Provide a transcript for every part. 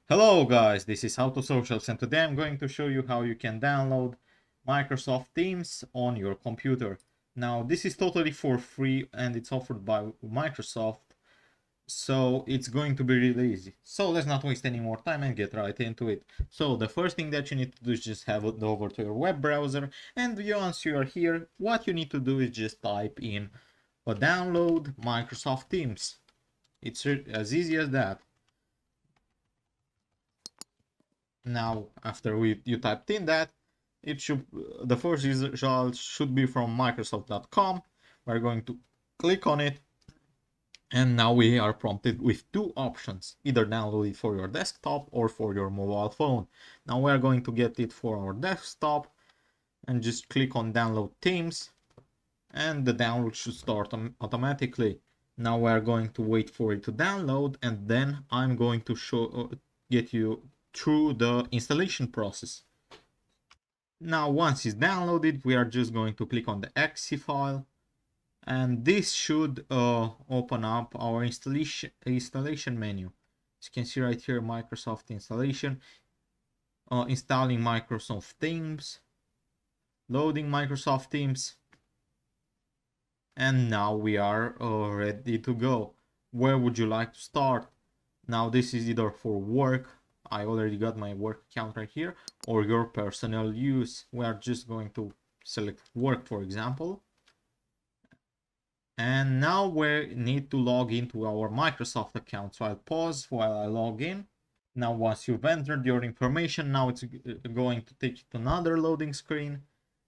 Hello guys, this is How to Socials and today I'm going to show you how you can download Microsoft Teams on your computer. Now this is totally for free and it's offered by Microsoft, so it's going to be really easy. So let's not waste any more time and get right into it. So the first thing that you need to do is just head over to your web browser, and once you are here, what you need to do is just type in download Microsoft Teams. It's as easy as that. Now after you typed in that, it should the first result should be from microsoft.com. We're going to click on it, and now we are prompted with two options: either download it for your desktop or for your mobile phone. Now we are going to get it for our desktop and just click on download Teams, and the download should start automatically. Now we are going to wait for it to download, and then I'm going to get you through the installation process. Now once it's downloaded, we are just going to click on the exe file, and this should open up our installation menu. As you can see right here, Microsoft installation, installing Microsoft Teams, loading Microsoft Teams, and now we are ready to go. Where would you like to start? Now this is either for work, I already got my work account right here, or your personal use. We are just going to select work, for example. And now we need to log into our Microsoft account. So I'll pause while I log in. Now once you've entered your information, now it's going to take you to another loading screen.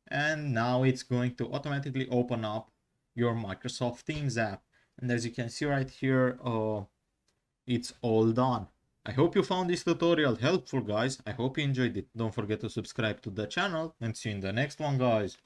And now it's going to automatically open up your Microsoft Teams app. And as you can see right here, it's all done. I hope you found this tutorial helpful, guys. I hope you enjoyed it. Don't forget to subscribe to the channel and see you in the next one, guys.